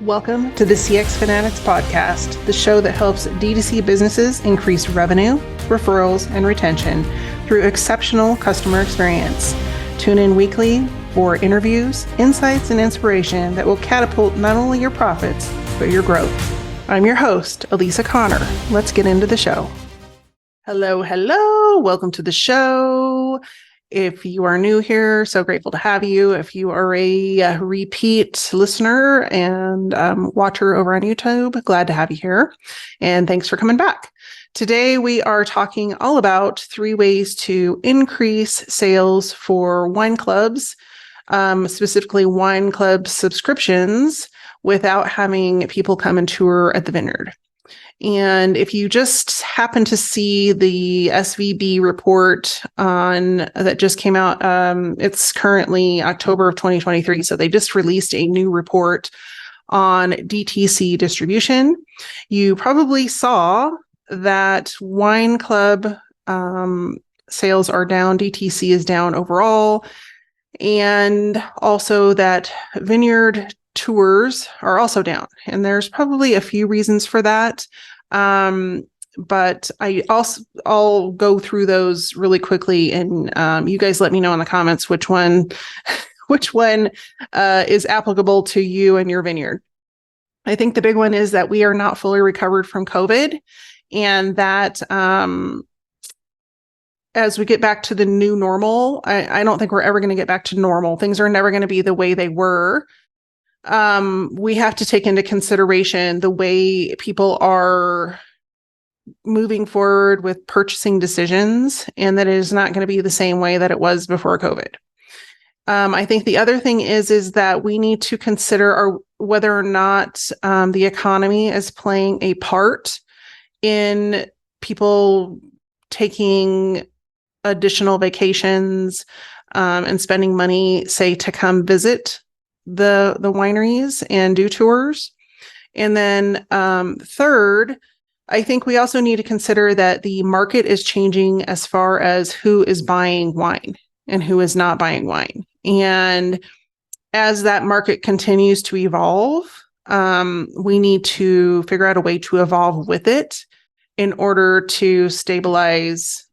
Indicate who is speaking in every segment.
Speaker 1: Welcome to the CX Fanatics podcast, the show that helps D2C businesses increase revenue, referrals, and retention through exceptional customer experience. Tune in weekly for interviews, insights, and inspiration that will catapult not only your profits, but your growth. I'm your host, Elisa Connor. Let's get into the show. Hello. Welcome to the show. If you are new here, so grateful to have you. If you are a repeat listener and watcher over on YouTube, glad to have you here. And thanks for coming back. Today, we are talking all about 3 ways to increase sales for wine clubs, specifically wine club subscriptions, without having people come and tour at the vineyard. And if you just happen to see the SVB report that just came out, it's currently October of 2023. So they just released a new report on DTC distribution. You probably saw that wine club sales are down, DTC is down overall, and also that vineyard tours are also down. And there's probably a few reasons for that. But I'll go through those really quickly, and you guys let me know in the comments which one is applicable to you and your vineyard. I think the big one is that we are not fully recovered from COVID, and that as we get back to the new normal, I don't think we're ever going to get back to normal. Things are never going to be the way they were. We have to take into consideration the way people are moving forward with purchasing decisions, and that it is not going to be the same way that it was before COVID. I think the other thing is that we need to consider whether or not the economy is playing a part in people taking additional vacations and spending money, say, to come visit the wineries and do tours. And then third, I think we also need to consider that the market is changing as far as who is buying wine and who is not buying wine. And as that market continues to evolve, we need to figure out a way to evolve with it in order to stabilize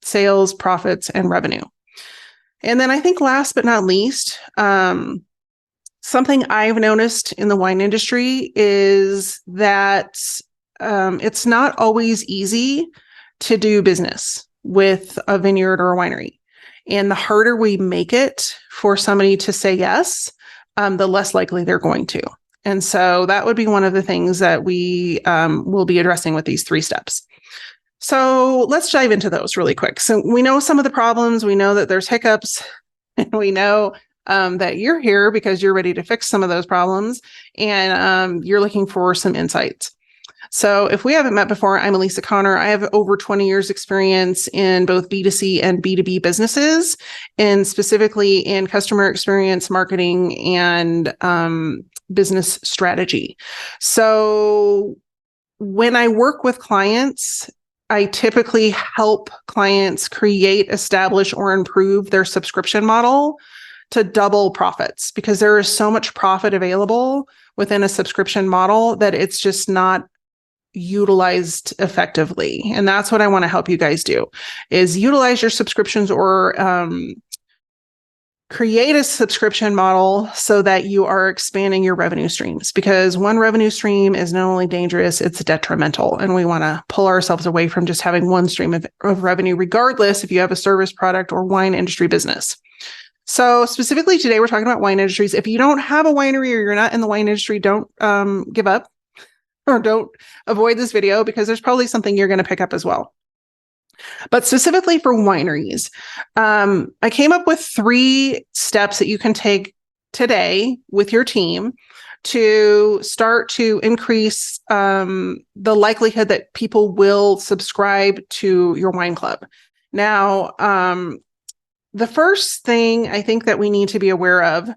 Speaker 1: sales, profits, and revenue. And then I think last but not least, something I've noticed in the wine industry is that it's not always easy to do business with a vineyard or a winery. And the harder we make it for somebody to say yes, the less likely they're going to. And so that would be one of the things that we will be addressing with these 3 steps. So let's dive into those really quick. So we know some of the problems. We know that there's hiccups, and we know that you're here because you're ready to fix some of those problems, and you're looking for some insights. So if we haven't met before, I'm Elisa Connor. I have over 20 years experience in both B2C and B2B businesses, and specifically in customer experience marketing and business strategy. So when I work with clients, I typically help clients create, establish, or improve their subscription model to double profits, because there is so much profit available within a subscription model that it's just not utilized effectively. And that's what I want to help you guys do, is utilize your subscriptions or create a subscription model so that you are expanding your revenue streams, because one revenue stream is not only dangerous, it's detrimental. And we want to pull ourselves away from just having one stream of revenue, regardless if you have a service, product, or wine industry business. So specifically today, we're talking about wine industries. If you don't have a winery or you're not in the wine industry, don't give up, or don't avoid this video, because there's probably something you're going to pick up as well. But specifically for wineries, I came up with 3 steps that you can take today with your team to start to increase the likelihood that people will subscribe to your wine club. Now, the first thing I think that we need to be aware of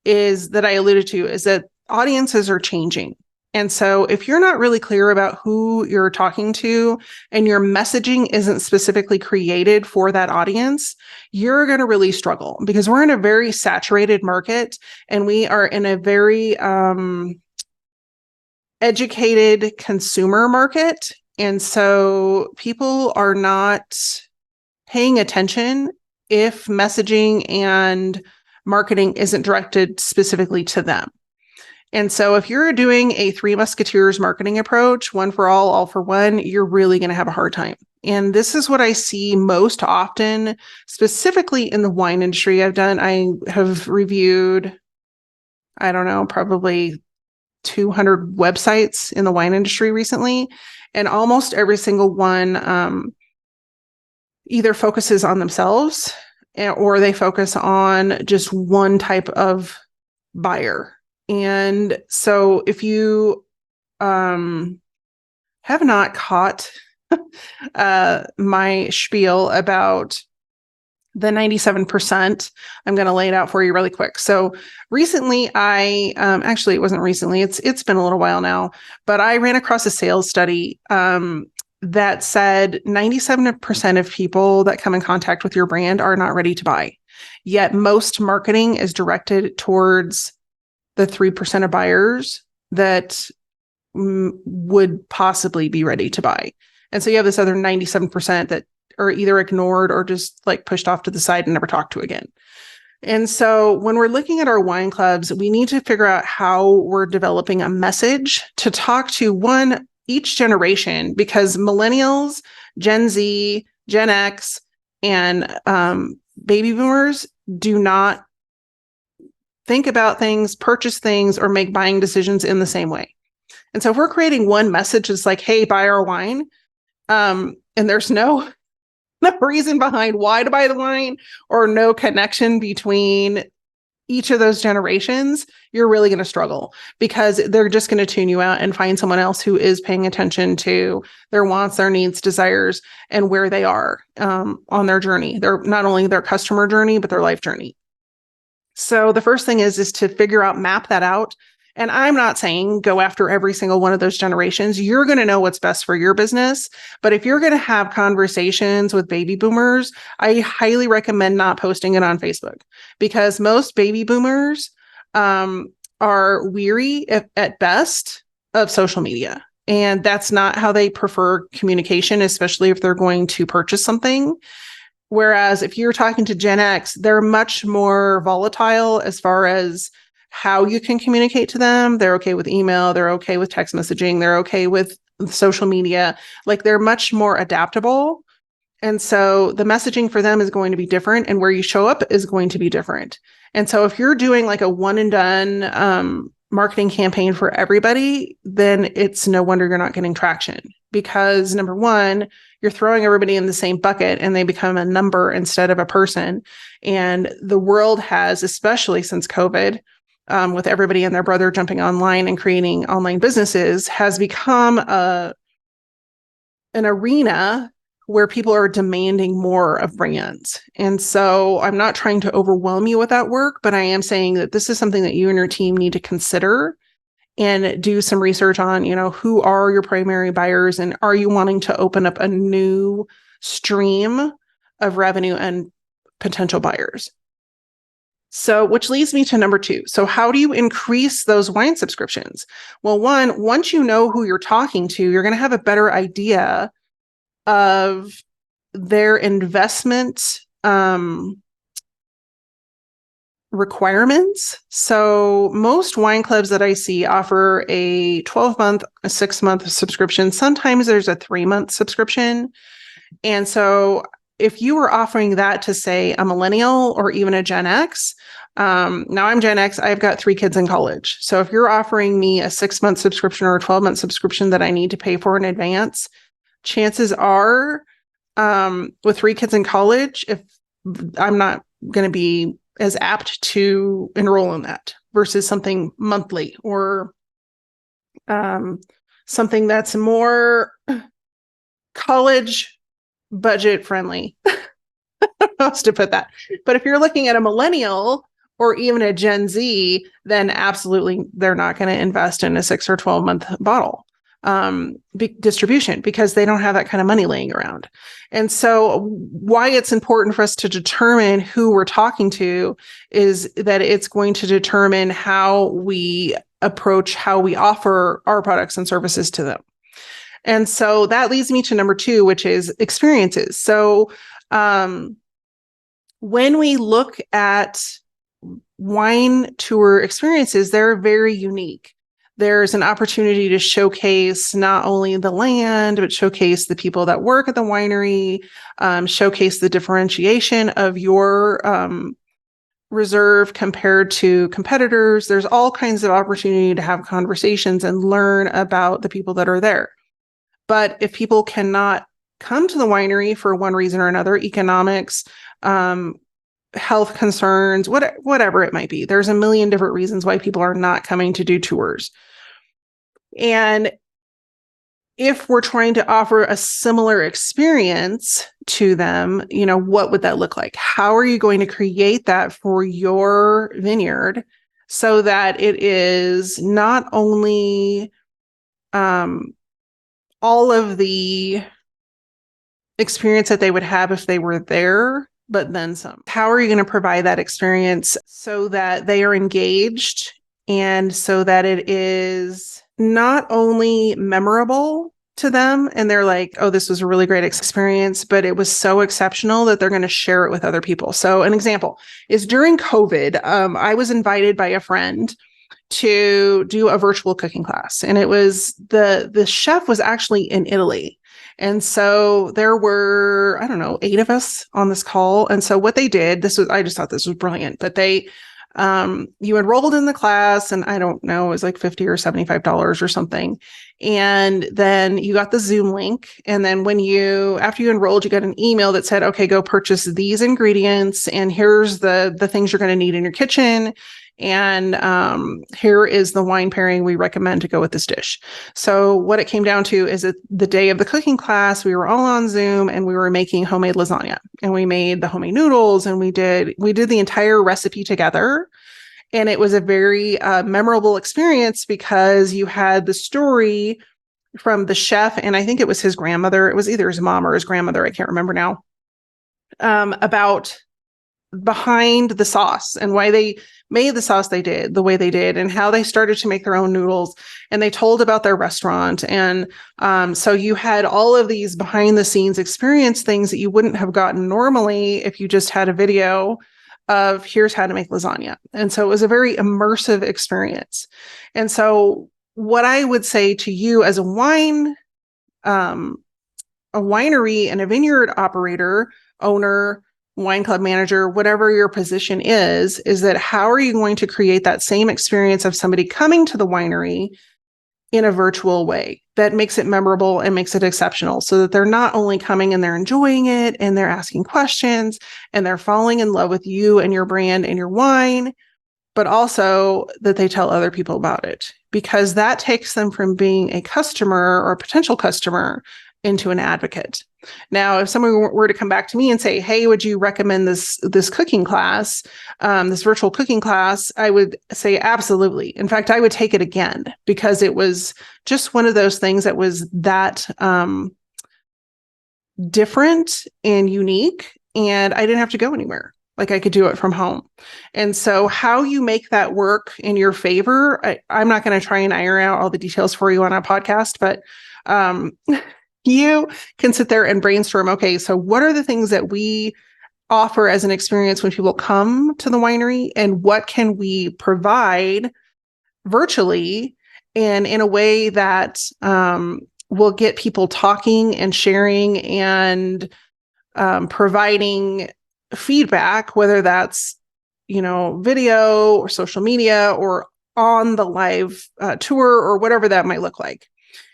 Speaker 1: is that I alluded to is that audiences are changing. And so if you're not really clear about who you're talking to and your messaging isn't specifically created for that audience, you're going to really struggle, because we're in a very saturated market, and we are in a very educated consumer market. And so people are not paying attention if messaging and marketing isn't directed specifically to them. And so if you're doing a Three Musketeers marketing approach, one for all for one, you're really going to have a hard time. And this is what I see most often, specifically in the wine industry. I have reviewed, I don't know, probably 200 websites in the wine industry recently. And almost every single one either focuses on themselves or they focus on just one type of buyer. And so if you have not caught my spiel about the 97%, I'm going to lay it out for you really quick. So recently actually it wasn't recently, it's been a little while now, but I ran across a sales study that said 97% of people that come in contact with your brand are not ready to buy. Yet most marketing is directed towards the 3% of buyers that would possibly be ready to buy. And so you have this other 97% that are either ignored or just like pushed off to the side and never talked to again. And so when we're looking at our wine clubs, we need to figure out how we're developing a message to talk to each generation, because millennials, Gen Z, Gen X, and baby boomers do not think about things, purchase things, or make buying decisions in the same way. And so if we're creating one message that's like, hey, buy our wine, and there's no reason behind why to buy the wine or no connection between each of those generations, you're really going to struggle, because they're just going to tune you out and find someone else who is paying attention to their wants, their needs, desires, and where they are on their journey. They're not only their customer journey, but their life journey. So the first thing is to map that out. And I'm not saying go after every single one of those generations. You're going to know what's best for your business. But if you're going to have conversations with baby boomers, I highly recommend not posting it on Facebook, because most baby boomers are weary at best of social media. And that's not how they prefer communication, especially if they're going to purchase something. Whereas if you're talking to Gen X, they're much more volatile as far as how you can communicate to them. They're okay with email. They're okay with text messaging. They're okay with social media. Like, they're much more adaptable. And so the messaging for them is going to be different, and where you show up is going to be different. And so if you're doing like a one and done marketing campaign for everybody, then it's no wonder you're not getting traction, because number one, you're throwing everybody in the same bucket and they become a number instead of a person. And the world has, especially since COVID, with everybody and their brother jumping online and creating online businesses, has become an arena where people are demanding more of brands. And so I'm not trying to overwhelm you with that work, but I am saying that this is something that you and your team need to consider and do some research on, who are your primary buyers, and are you wanting to open up a new stream of revenue and potential buyers? So, which leads me to number 2. So how do you increase those wine subscriptions? Well, once you know who you're talking to, you're going to have a better idea of their investment requirements. So most wine clubs that I see offer a 12-month, a 6-month subscription. Sometimes there's a 3-month subscription. And so if you were offering that to, say, a millennial or even a Gen X, now I'm Gen X, I've got 3 kids in college. So if you're offering me a 6-month subscription or a 12-month subscription that I need to pay for in advance, chances are with 3 kids in college, if I'm not going to be as apt to enroll in that versus something monthly or something that's more college budget friendly. I don't know how else to put that. But if you're looking at a millennial or even a Gen Z, then absolutely they're not going to invest in a 6 or 12-month bottle distribution, because they don't have that kind of money laying around. And so why it's important for us to determine who we're talking to is that it's going to determine how we approach how we offer our products and services to them. And so that leads me to number 2, which is experiences. So when we look at wine tour experiences, they're very unique. There's an opportunity to showcase not only the land, but showcase the people that work at the winery, showcase the differentiation of your reserve compared to competitors. There's all kinds of opportunity to have conversations and learn about the people that are there. But if people cannot come to the winery for one reason or another, economics, health concerns, whatever it might be, there's a million different reasons why people are not coming to do tours. And if we're trying to offer a similar experience to them, what would that look like? How are you going to create that for your vineyard so that it is not only all of the experience that they would have if they were there, but then some? How are you going to provide that experience so that they are engaged and so that it is not only memorable to them and they're like, oh, this was a really great experience, but it was so exceptional that they're going to share it with other people. So an example is during COVID, I was invited by a friend to do a virtual cooking class. And it was the chef was actually in Italy. And so there were, 8 of us on this call. And so what they did, I just thought this was brilliant, but you enrolled in the class and I don't know, it was like $50 or $75 or something. And then you got the Zoom link. And then after you enrolled, you got an email that said, okay, go purchase these ingredients. And here's the things you're going to need in your kitchen. And here is the wine pairing we recommend to go with this dish. So what it came down to is that the day of the cooking class, we were all on Zoom and we were making homemade lasagna and we made the homemade noodles and we did the entire recipe together. And it was a very memorable experience because you had the story from the chef, and I think it was his grandmother. It was either his mom or his grandmother. I can't remember now. About behind the sauce and why they made the sauce they did the way they did and how they started to make their own noodles, and they told about their restaurant. And so you had all of these behind the scenes experience things that you wouldn't have gotten normally if you just had a video of here's how to make lasagna. And so it was a very immersive experience. And so what I would say to you as a winery and a vineyard operator, owner, wine club manager, whatever your position is that how are you going to create that same experience of somebody coming to the winery in a virtual way that makes it memorable and makes it exceptional, so that they're not only coming and they're enjoying it and they're asking questions and they're falling in love with you and your brand and your wine, but also that they tell other people about it, because that takes them from being a customer or a potential customer into an advocate. Now, if someone were to come back to me and say, hey, would you recommend this cooking class, this virtual cooking class? I would say absolutely. In fact, I would take it again, because it was just one of those things that was that different and unique, and I didn't have to go anywhere. Like, I could do it from home. And so how you make that work in your favor, I'm not going to try and iron out all the details for you on a podcast, but you can sit there and brainstorm, okay, so what are the things that we offer as an experience when people come to the winery, and what can we provide virtually and in a way that will get people talking and sharing and providing feedback, whether that's, video or social media or on the live tour or whatever that might look like.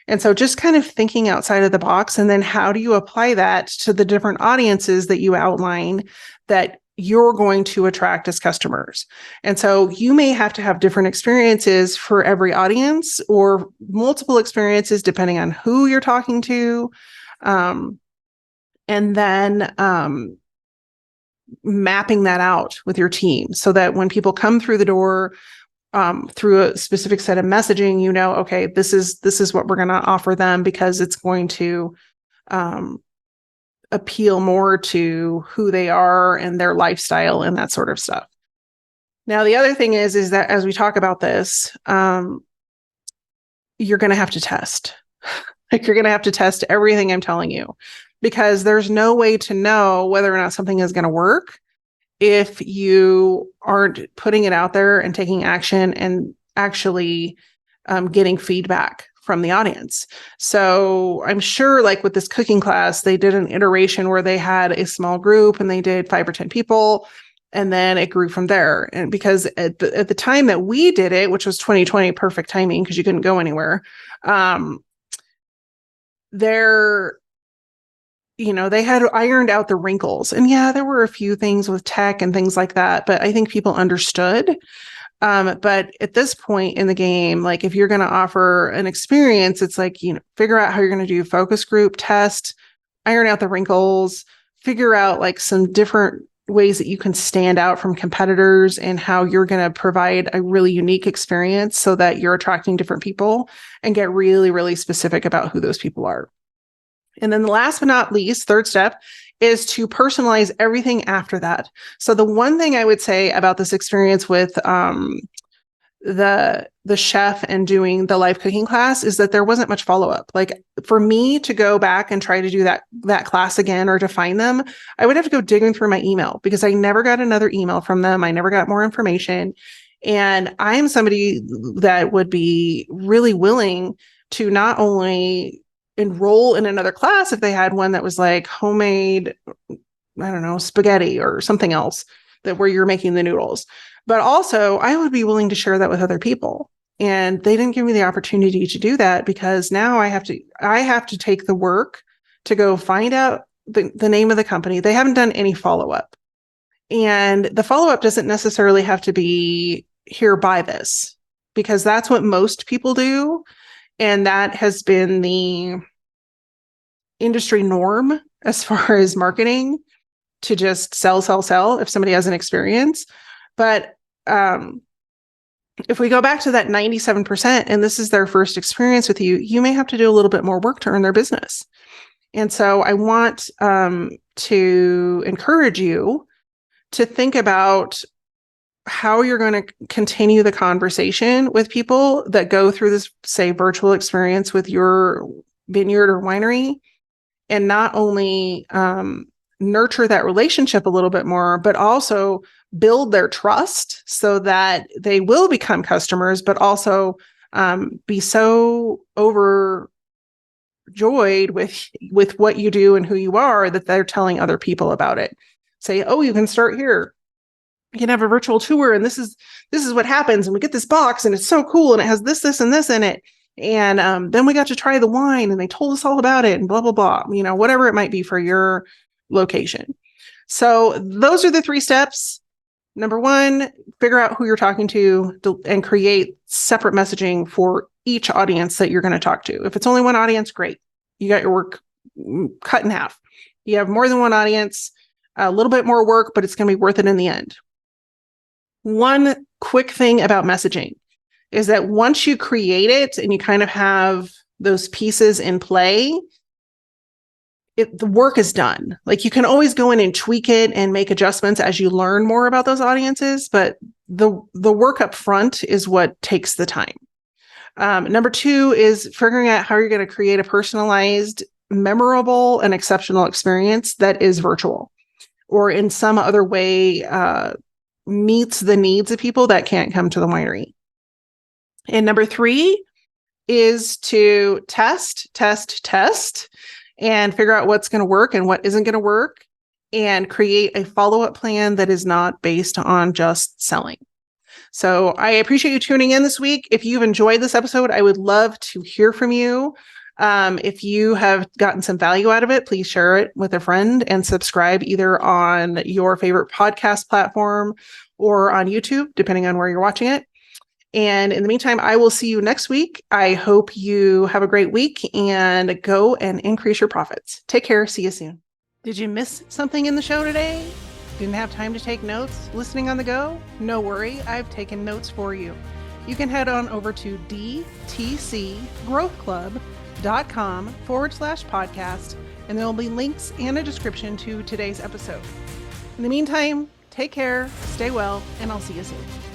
Speaker 1: And so just kind of thinking outside of the box, and then how do you apply that to the different audiences that you outline that you're going to attract as customers. And so you may have to have different experiences for every audience, or multiple experiences depending on who you're talking to. And then mapping that out with your team so that when people come through the door, through a specific set of messaging, okay, this is what we're going to offer them, because it's going to appeal more to who they are and their lifestyle and that sort of stuff. Now, the other thing is that as we talk about this, you're going to have to test. Like, you're going to have to test everything I'm telling you, because there's no way to know whether or not something is going to work if you aren't putting it out there and taking action and actually getting feedback from the audience. So I'm sure, like with this cooking class, they did an iteration where they had a small group and they did 5 or 10 people, and then it grew from there. And because at the time that we did it, which was 2020, perfect timing because you couldn't go anywhere, they had ironed out the wrinkles. And yeah, there were a few things with tech and things like that, but I think people understood. But at this point in the game, like if you're going to offer an experience, it's like, figure out how you're going to do focus group, test, iron out the wrinkles, figure out like some different ways that you can stand out from competitors and how you're going to provide a really unique experience so that you're attracting different people, and get really, really specific about who those people are. And then the last but not least, third step is to personalize everything after that. So the one thing I would say about this experience with the chef and doing the live cooking class is that there wasn't much follow-up. Like, for me to go back and try to do that class again or to find them, I would have to go digging through my email, because I never got another email from them. I never got more information. And I am somebody that would be really willing to not only enroll in another class if they had one that was like homemade, I don't know, spaghetti or something else where you're making the noodles, but also I would be willing to share that with other people. And they didn't give me the opportunity to do that, because now I have to take the work to go find out the name of the company. They haven't done any follow-up, and the follow-up doesn't necessarily have to be here, buy this, because that's what most people do. And that has been the industry norm as far as marketing, to just sell if somebody has an experience. But if we go back to that 97%, and this is their first experience with you, you may have to do a little bit more work to earn their business. And so I want to encourage you to think about how you're going to continue the conversation with people that go through this, say, virtual experience with your vineyard or winery, and not only nurture that relationship a little bit more, but also build their trust so that they will become customers, but also be so overjoyed with what you do and who you are that they're telling other people about it. Say, oh, you can start here. You can have a virtual tour, and this is what happens, and we get this box, and it's so cool, and it has this, and this in it. And then we got to try the wine, and they told us all about it, and blah, blah, blah, whatever it might be for your location. So those are the 3 steps. Number 1, figure out who you're talking to and create separate messaging for each audience that you're going to talk to. If it's only one audience, great. You got your work cut in half. You have more than one audience, a little bit more work, but it's going to be worth it in the end. One quick thing about messaging is that once you create it and you kind of have those pieces in play, the work is done. Like, you can always go in and tweak it and make adjustments as you learn more about those audiences, but the work up front is what takes the time. Number 2 is figuring out how you're going to create a personalized, memorable, and exceptional experience that is virtual or in some other way meets the needs of people that can't come to the winery. And number 3 is to test, and figure out what's going to work and what isn't going to work, and create a follow-up plan that is not based on just selling. So I appreciate you tuning in this week. If you've enjoyed this episode, I would love to hear from you. If you have gotten some value out of it, please share it with a friend and subscribe either on your favorite podcast platform or on YouTube, depending on where you're watching it. And in the meantime, I will see you next week. I hope you have a great week and go and increase your profits. Take care. See you soon. Did you miss something in the show today? Didn't have time to take notes listening on the go? No worry. I've taken notes for you. You can head on over to dtcgrowthclub.com/podcast, and there will be links and a description to today's episode. In the meantime, Take care, stay well, and I'll see you soon.